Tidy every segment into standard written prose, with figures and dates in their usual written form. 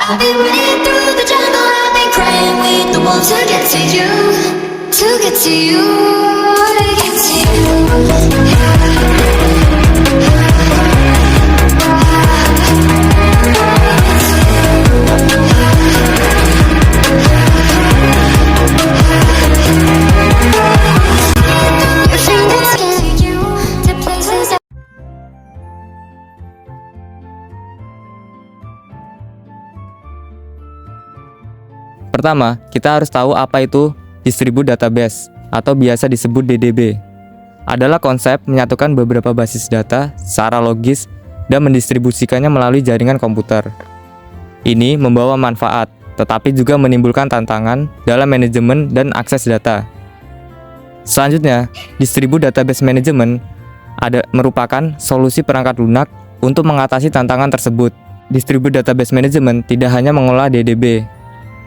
I've been running through the jungle, I've been crying with the wolves to get to you, to get to you, to get to you. Your fingers get you to places. Pertama, kita harus tahu apa itu Distributed Database atau biasa disebut DDB. Adalah konsep menyatukan beberapa basis data secara logis dan mendistribusikannya melalui jaringan komputer. Ini membawa manfaat, tetapi juga menimbulkan tantangan dalam manajemen dan akses data. Selanjutnya, Distributed Database Management merupakan solusi perangkat lunak untuk mengatasi tantangan tersebut. Distributed Database Management tidak hanya mengolah DDB,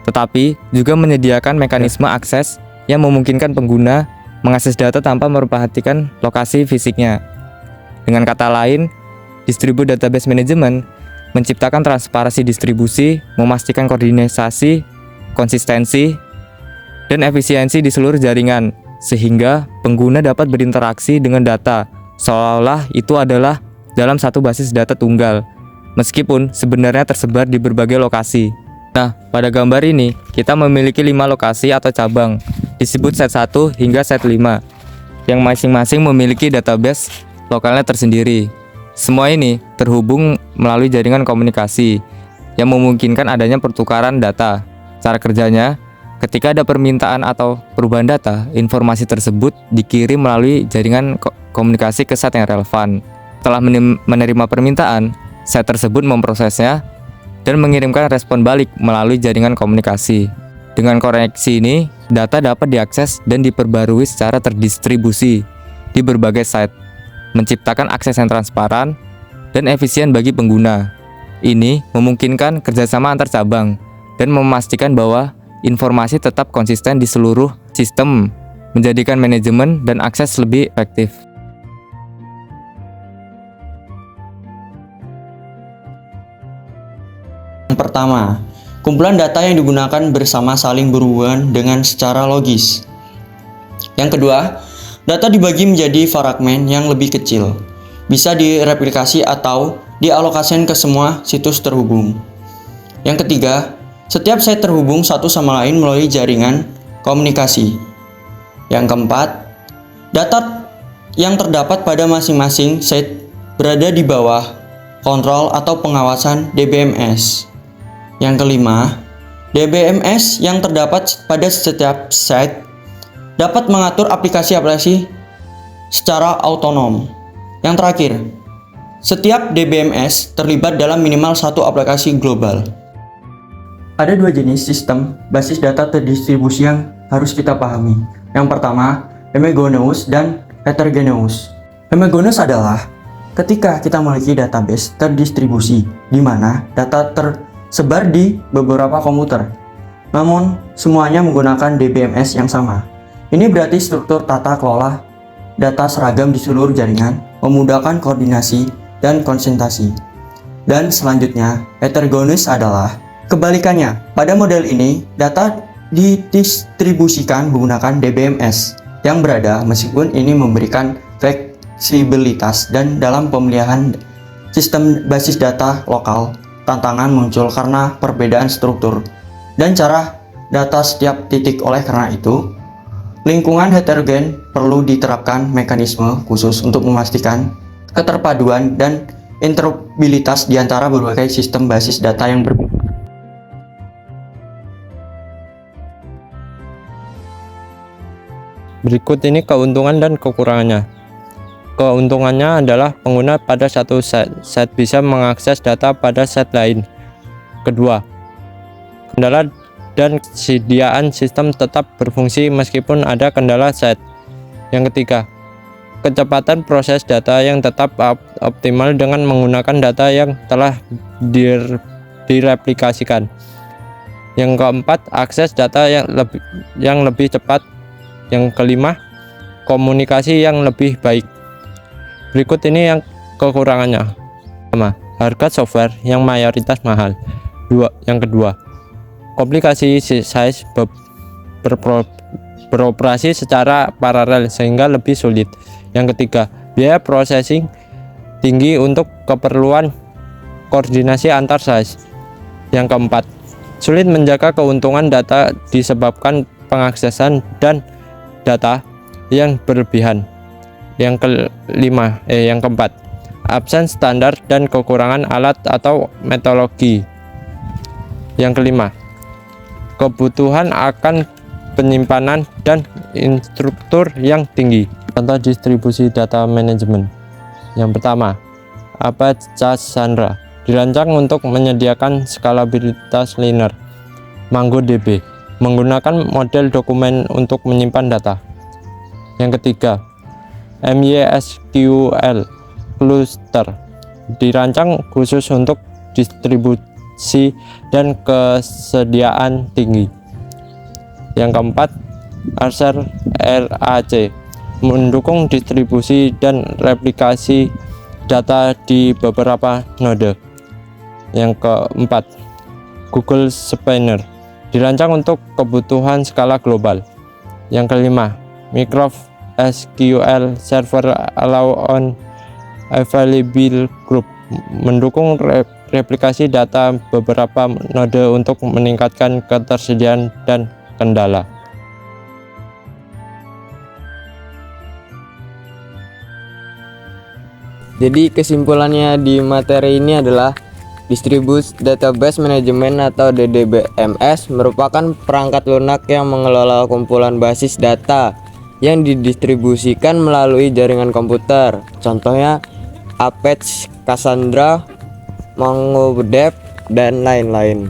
tetapi juga menyediakan mekanisme akses yang memungkinkan pengguna mengakses data tanpa memperhatikan lokasi fisiknya. Dengan kata lain, Distributed Database Management menciptakan transparansi distribusi, memastikan koordinasi, konsistensi, dan efisiensi di seluruh jaringan, sehingga pengguna dapat berinteraksi dengan data seolah-olah itu adalah dalam satu basis data tunggal, meskipun sebenarnya tersebar di berbagai lokasi. Nah, pada gambar ini, kita memiliki 5 lokasi atau cabang, disebut set 1 hingga set 5, yang masing-masing memiliki database lokalnya tersendiri. Semua ini terhubung melalui jaringan komunikasi, yang memungkinkan adanya pertukaran data. Cara kerjanya, ketika ada permintaan atau perubahan data, informasi tersebut dikirim melalui jaringan komunikasi ke set yang relevan. Setelah menerima permintaan, set tersebut memprosesnya dan mengirimkan respon balik melalui jaringan komunikasi. Dengan koneksi ini, data dapat diakses dan diperbarui secara terdistribusi di berbagai site, menciptakan akses yang transparan dan efisien bagi pengguna. Ini memungkinkan kerjasama antar cabang dan memastikan bahwa informasi tetap konsisten di seluruh sistem, menjadikan manajemen dan akses lebih efektif. Pertama, kumpulan data yang digunakan bersama saling berhubungan dengan secara logis. Yang kedua, data dibagi menjadi fragmen yang lebih kecil, bisa direplikasi atau dialokasikan ke semua situs terhubung. Yang ketiga, setiap site terhubung satu sama lain melalui jaringan komunikasi. Yang keempat, data yang terdapat pada masing-masing site berada di bawah kontrol atau pengawasan DBMS. Yang kelima, DBMS yang terdapat pada setiap site dapat mengatur aplikasi-aplikasi secara otonom. Yang terakhir, setiap DBMS terlibat dalam minimal satu aplikasi global. Ada dua jenis sistem basis data terdistribusi yang harus kita pahami. Yang pertama, homogeneous dan heterogeneous. Homogeneous adalah ketika kita memiliki database terdistribusi, di mana data tersebar di beberapa komputer, namun semuanya menggunakan DBMS yang sama. Ini berarti struktur tata kelola data seragam di seluruh jaringan, memudahkan koordinasi dan konsentrasi. Dan selanjutnya, heterogeneous adalah kebalikannya. Pada model ini, data didistribusikan menggunakan DBMS yang berada, meskipun ini memberikan fleksibilitas dan dalam pemilihan sistem basis data lokal. Tantangan muncul karena perbedaan struktur dan cara data setiap titik. Oleh karena itu, lingkungan heterogen perlu diterapkan mekanisme khusus untuk memastikan keterpaduan dan interoperabilitas di antara berbagai sistem basis data yang berbeda. Berikut ini keuntungan dan kekurangannya. Keuntungannya adalah pengguna pada satu set bisa mengakses data pada set lain. Kedua, kendala dan kesediaan sistem tetap berfungsi meskipun ada kendala set. Yang ketiga, kecepatan proses data yang tetap optimal dengan menggunakan data yang telah direplikasikan. Yang keempat, akses data yang lebih cepat. Yang kelima, komunikasi yang lebih baik. Berikut ini yang kekurangannya. Pertama, harga software yang mayoritas mahal. Yang kedua, komplikasi size beroperasi secara paralel sehingga lebih sulit. Yang ketiga, biaya processing tinggi untuk keperluan koordinasi antar size. Yang keempat, sulit menjaga keuntungan data disebabkan pengaksesan dan data yang berlebihan. Yang keempat, absen standar dan kekurangan alat atau metodologi. Yang kelima, kebutuhan akan penyimpanan dan infrastruktur yang tinggi. Contoh distribusi data manajemen. Yang pertama, Apache Cassandra dirancang untuk menyediakan skalabilitas linear. MongoDB menggunakan model dokumen untuk menyimpan data. Yang ketiga, MySQL Cluster dirancang khusus untuk distribusi dan kesediaan tinggi. Yang keempat, Archer RAC mendukung distribusi dan replikasi data di beberapa node. Yang keempat, Google Spanner dirancang untuk kebutuhan skala global. Yang kelima, Microsoft SQL Server Allow on Available Group mendukung replikasi data beberapa node untuk meningkatkan ketersediaan dan kendala. Jadi kesimpulannya di materi ini adalah Distributed Database Management atau DDBMS merupakan perangkat lunak yang mengelola kumpulan basis data yang didistribusikan melalui jaringan komputer. Contohnya Apache Cassandra, MongoDB, dan lain-lain.